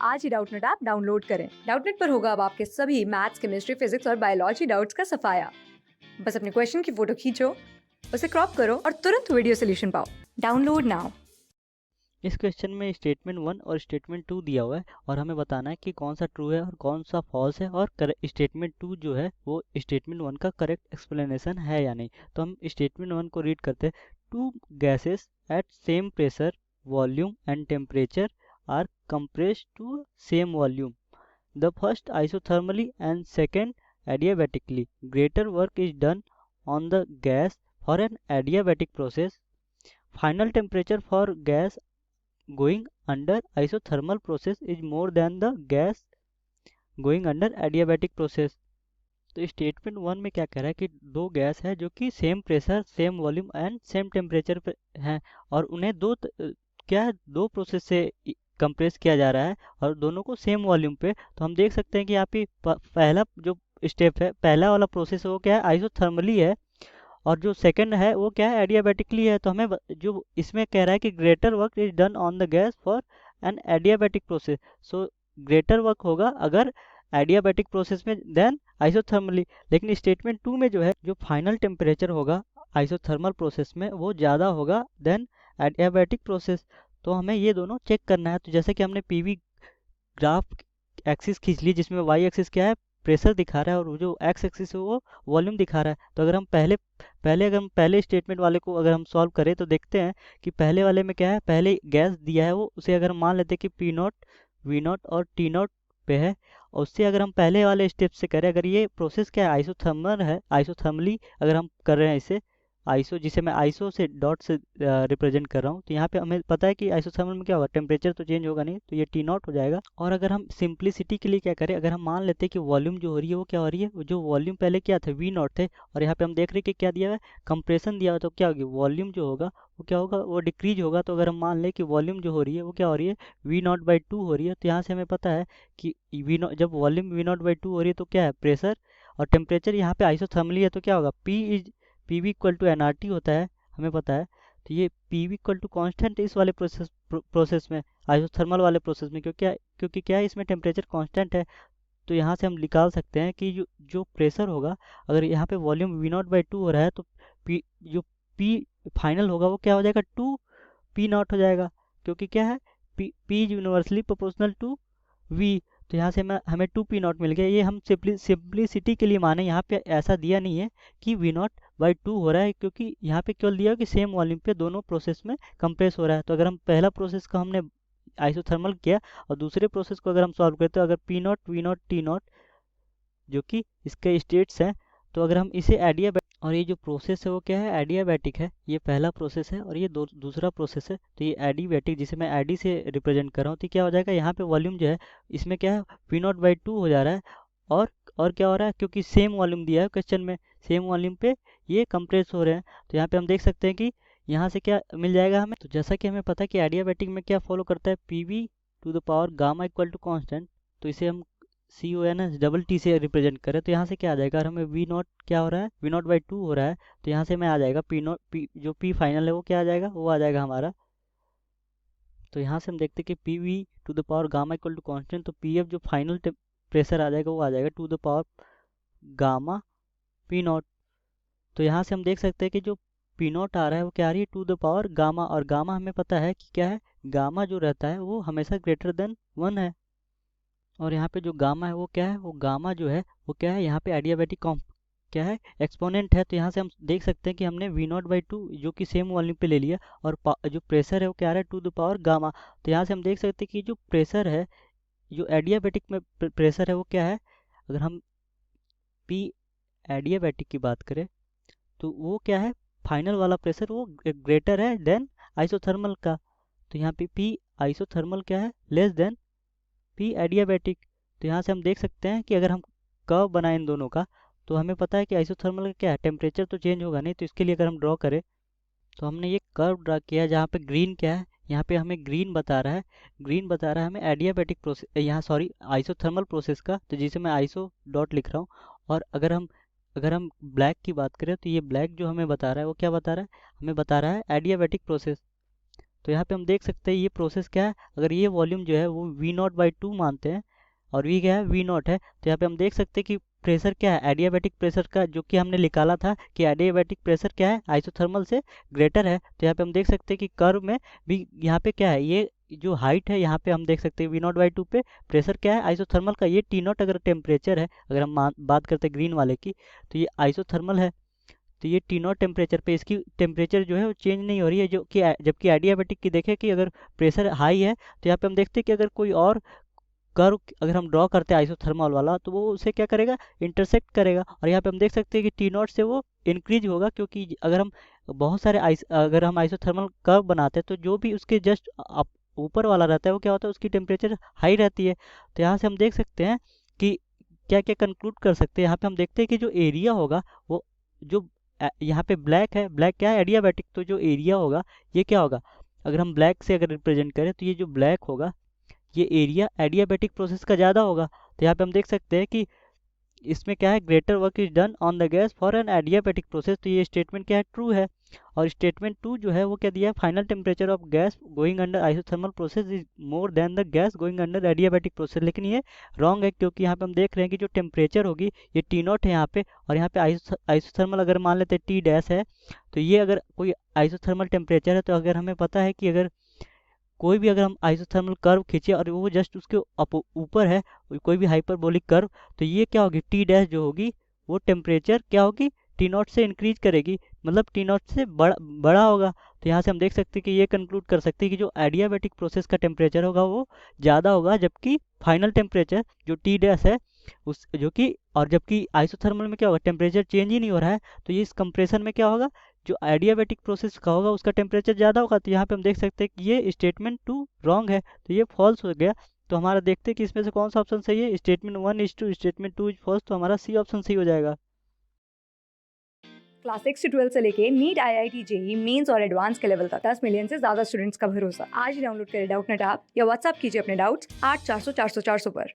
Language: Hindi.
आज ही डाउटनेट ऐप डाउनलोड करें। डाउटनेट पर होगा अब आपके सभी मैथ्स, केमिस्ट्री, फिजिक्स और बायोलॉजी डाउट्स का सफाया। बस अपने क्वेश्चन की फोटो खींचो, उसे क्रॉप करो और तुरंत वीडियो सोल्यूशन पाओ। Download now. इस क्वेश्चन में स्टेटमेंट 1 और स्टेटमेंट 2 दिया हुआ है और हमें बताना है कि कौन सा ट्रू है और कौन सा फॉल्स है और स्टेटमेंट 2 जो है वो स्टेटमेंट 1 का करेक्ट एक्सप्लेनेशन है या नहीं। तो हम स्टेटमेंट 1 को रीड करते हैं। Two gases at same pressure, volume and temperature are compressed to same volume. The first isothermally and second adiabatically. Greater work is done on the gas for an adiabatic process. Final temperature for gas going under isothermal process is more than the gas going under adiabatic process. तो स्टेटमेंट 1 में क्या कह रहा है कि दो गैस है जो कि same pressure, same volume and same temperature पे हैं और उन्हें क्या है, दो प्रोसेस से कंप्रेस किया जा रहा है और दोनों को सेम वॉल्यूम पे। तो हम देख सकते हैं कि यहाँ पे पहला जो स्टेप है, पहला वाला प्रोसेस है वो क्या है, आइसोथर्मली है और जो सेकंड है वो क्या है, एडियाबेटिकली है। तो हमें जो इसमें कह रहा है कि greater work is done on the gas for an adiabatic process. So greater work होगा अगर एडियाबेटिक प्रोसेस में देन आइसोथर्मली। लेकिन स्टेटमेंट 2 में जो है, जो फाइनल टेम्परेचर होगा आइसोथर्मल प्रोसेस में वो ज़्यादा होगा देन एडियाबेटिक प्रोसेस। तो हमें ये दोनों चेक करना है। तो जैसे कि हमने पीवी ग्राफ एक्सिस खींच ली जिसमें वाई एक्सिस क्या है, प्रेशर दिखा रहा है और जो एक्स एक्सिस है वो वॉल्यूम दिखा रहा है। तो अगर हम पहले स्टेटमेंट वाले को अगर हम सॉल्व करें तो देखते हैं कि पहले वाले में क्या है, पहले गैस दिया है वो, उसे अगर हम मान लेते हैं कि पी नॉट, वी नॉट और टी नॉट पे है और उससे अगर हम पहले वाले स्टेप से करें, अगर ये प्रोसेस क्या है, आइसोथर्मल है, आइसोथर्मली अगर हम कर रहे हैं इसे आइसो, जिसे मैं आइसो से डॉट से रिप्रेजेंट कर रहा हूँ, तो यहाँ पे हमें पता है कि आइसोथर्मल में क्या होगा, टेम्परेचर तो चेंज होगा नहीं, तो ये टी नॉट हो जाएगा। और अगर हम सिंप्लिसिटी के लिए क्या करें, अगर हम मान लेते हैं कि वॉल्यूम जो हो रही है वो क्या हो रही है, जो वॉल्यूम पहले क्या थे, वी नॉट थे और यहाँ पे हम देख रहे हैं कि क्या दिया हुआ है, कंप्रेशन दिया हुआ है। तो क्या होगी, वॉल्यूम जो होगा वो क्या होगा, वो डिक्रीज होगा। तो अगर हम मान लें कि वॉल्यूम जो हो रही है वो क्या हो रही है, वी नॉट बाई टू हो रही है। तो यहाँ से हमें पता है कि वी नॉट, जब volume we not by two हो रही है तो क्या है, प्रेशर, और टेम्परेचर यहाँ पे आइसोथर्मली है तो क्या होगा, P V equal to n R T होता है, हमें पता है। तो ये P V equal to constant इस वाले प्रोसेस में, आइसोथर्मल वाले प्रोसेस में, क्योंकि क्या है, इसमें टेम्परेचर कांस्टेंट है। तो यहाँ से हम निकाल सकते हैं कि जो प्रेशर होगा, अगर यहाँ पे volume we not by two हो रहा है तो जो पी फाइनल होगा वो क्या हो जाएगा, टू पी नॉट हो जाएगा, क्योंकि क्या है, P is universally proportional to V. तो यहाँ से हमें टू पी नॉट मिल गया। ये हम सिंप्लिसिटी के लिए माने, यहाँ पे ऐसा दिया नहीं है कि वी नॉट बाई टू हो रहा है, क्योंकि यहाँ पे केवल दिया है कि सेम वॉल्यूम पे दोनों प्रोसेस में कंप्रेस हो रहा है। तो अगर हम पहला प्रोसेस का हमने आइसोथर्मल किया और दूसरे प्रोसेस को अगर हम सॉल्व करते हैं, अगर P naught, V naught, T naught जो कि इसके स्टेट्स हैं, तो अगर हम इसे और ये जो प्रोसेस है वो क्या है, एडियाबैटिक है, ये पहला प्रोसेस है और ये दूसरा प्रोसेस है। तो ये एडिबैटिक, जिसे मैं एडी से रिप्रेजेंट कर रहा हूँ, तो क्या हो जाएगा, यहाँ पे वॉल्यूम जो है इसमें क्या है, पी नॉट बाई टू हो जा रहा है और क्या हो रहा है, क्योंकि सेम वॉल्यूम दिया है क्वेश्चन में, सेम वॉल्यूम पे ये कंप्रेस हो रहे हैं। तो यहाँ पे हम देख सकते हैं कि यहाँ से क्या मिल जाएगा हमें। तो जैसा कि हमें पता है कि एडियाबैटिक में क्या फॉलो करता है, P V to the power gamma equal to constant. तो इसे हम C O N S double T से रिप्रेजेंट करें तो यहाँ से क्या आ जाएगा, और हमें वी नॉट क्या हो रहा है, वी नॉट बाई टू हो रहा है, तो यहाँ से मैं आ जाएगा पी नॉट, पी जो पी फाइनल है वो क्या आ जाएगा, वो आ जाएगा हमारा। तो यहाँ से हम देखते हैं कि P V to the power gamma equal to constant, तो पी एफ जो फाइनल प्रेशर आ जाएगा वो आ जाएगा to the power gamma P naught. तो यहाँ से हम देख सकते हैं कि जो पी नॉट आ रहा है वो क्या आ रही है, टू द पावर गामा, और गामा हमें पता है कि क्या है, गामा जो रहता है वो हमेशा ग्रेटर देन वन है। और यहाँ पे जो गामा है वो क्या है, वो गामा जो है वो क्या है, यहाँ पे एडियाबैटिक क्या है, एक्सपोनेंट है। तो यहाँ से हम देख सकते हैं कि हमने वी नॉट बाई टू जो कि सेम वॉल्यूम पे ले लिया और जो प्रेशर है वो क्या आ रहा है, टू द पावर गामा। तो यहाँ से हम देख सकते हैं कि जो प्रेशर है, जो एडियाबैटिक में प्रेशर है वो क्या है, अगर हम पी एडियाबैटिक की बात करें तो वो क्या है, फाइनल वाला प्रेशर वो ग्रेटर है देन आइसोथर्मल का। तो यहाँ पे पी आइसोथर्मल क्या है, लेस देन पी एडियाबैटिक। तो यहाँ से हम देख सकते हैं कि अगर हम कर्व बनाएं इन दोनों का, तो हमें पता है कि आइसोथर्मल का क्या है, टेम्परेचर तो चेंज होगा नहीं। तो इसके लिए अगर हम ड्रॉ करें, तो हमने ये कर्व ड्रा किया है जहाँ पे ग्रीन क्या है, यहाँ पे हमें ग्रीन बता रहा है, ग्रीन बता रहा है हमें एडियाबैटिक प्रोसेस, यहाँ सॉरी आइसोथर्मल प्रोसेस का, तो जिसे मैं आइसो डॉट लिख रहा हूँ। और अगर हम ब्लैक की बात करें तो ये ब्लैक जो हमें बता रहा है वो क्या बता रहा है, हमें बता रहा है एडियाबैटिक प्रोसेस। तो यहाँ पे हम देख सकते हैं ये प्रोसेस क्या है, अगर ये वॉल्यूम जो है वो V0/2 मानते हैं और V क्या है, V0 है, तो यहाँ पे हम देख सकते हैं कि प्रेशर क्या है, एडियाबैटिक प्रेशर का जो कि हमने निकाला था कि एडियाबैटिक प्रेशर क्या है, आइसोथर्मल से ग्रेटर है। तो यहाँ पे हम देख सकते हैं कि कर्व में भी यहाँ पे क्या है, ये जो हाइट है यहाँ पे हम देख सकते हैं V0/2 पे प्रेशर क्या है आइसोथर्मल का, ये T0 अगर टेम्परेचर है, अगर हम बात करते हैं ग्रीन वाले की, तो ये आइसोथर्मल है। तो ये T0 टेम्परेचर पे इसकी टेम्परेचर जो है वो चेंज नहीं हो रही है, जो कि जबकि एडियाबैटिक की देखें कि अगर प्रेशर हाई है तो यहाँ पे हम देखते हैं कि अगर कोई और कर्व अगर हम ड्रॉ करते हैं आइसोथर्मल वाला तो वो उसे क्या करेगा, इंटरसेक्ट करेगा। और यहाँ पे हम देख सकते हैं कि T0 से वो इंक्रीज होगा, क्योंकि अगर हम बहुत सारे अगर हम आइसोथर्मल कर्व बनाते हैं तो जो भी उसके जस्ट ऊपर वाला रहता है वो क्या होता है, उसकी टेम्परेचर हाई रहती है। तो यहाँ से हम देख सकते हैं कि क्या क्या कंक्लूड कर सकते हैं। यहाँ पे हम देखते हैं कि जो एरिया होगा वो जो यहाँ पे ब्लैक है, ब्लैक क्या है, एडियाबैटिक, तो जो एरिया होगा ये क्या होगा, अगर हम ब्लैक से अगर रिप्रेजेंट करें तो ये जो ब्लैक होगा ये एरिया एडियाबैटिक प्रोसेस का ज़्यादा होगा। तो यहाँ पे हम देख सकते हैं कि इसमें क्या है, greater work is done on the gas for an adiabatic process. तो ये स्टेटमेंट क्या है, ट्रू है। और स्टेटमेंट 2 जो है वो क्या दिया है, final temperature of gas going under isothermal process is more than the gas going under adiabatic process. लेकिन ये रॉन्ग है, क्योंकि यहाँ पे हम देख रहे हैं कि जो टेम्परेचर होगी ये T0 है यहाँ पे, और यहाँ पे आइसोथर्मल अगर मान लेते हैं T' है, तो ये अगर कोई आइसोथर्मल टेम्परेचर है, तो अगर हमें पता है कि अगर कोई भी अगर हम आइसोथर्मल कर्व खींचे और वो जस्ट उसके ऊपर है कोई भी हाइपरबोलिक कर्व, तो ये क्या होगी, T' जो होगी वो टेम्परेचर क्या होगी, T0 से इंक्रीज करेगी, मतलब T0 से बड़ा होगा। तो यहाँ से हम देख सकते हैं कि ये कंक्लूड कर सकते हैं कि जो एडियाबैटिक प्रोसेस का टेम्परेचर होगा वो ज़्यादा होगा, जबकि फाइनल टेम्परेचर जो T' है उस जो कि, और जबकि आइसोथर्मल में क्या होगा, टेम्परेचर चेंज ही नहीं हो रहा है, तो ये इस कंप्रेशन में क्या होगा, जो एडियाबैटिक प्रोसेस का होगा उसका टेम्परेचर ज़्यादा होगा। तो यहाँ पे हम देख सकते हैं कि ये स्टेटमेंट 2 रॉन्ग है, तो ये फॉल्स हो गया। तो हमारा देखते हैं कि इसमें से कौन सा ऑप्शन सही है, statement 1 is true, statement 2 is false, तो हमारा सी ऑप्शन सही हो जाएगा। क्लास 6 से 12 से लेके नीट, IIT, जेई मेंस और एडवांस के लेवल तक 10 मिलियन से ज्यादा स्टूडेंट्स का भरोसा। आज ही डाउनलोड करें डाउटनेट ऐप या व्हाट्सएप कीजिए अपने डाउट्स 8400 400 400 पर।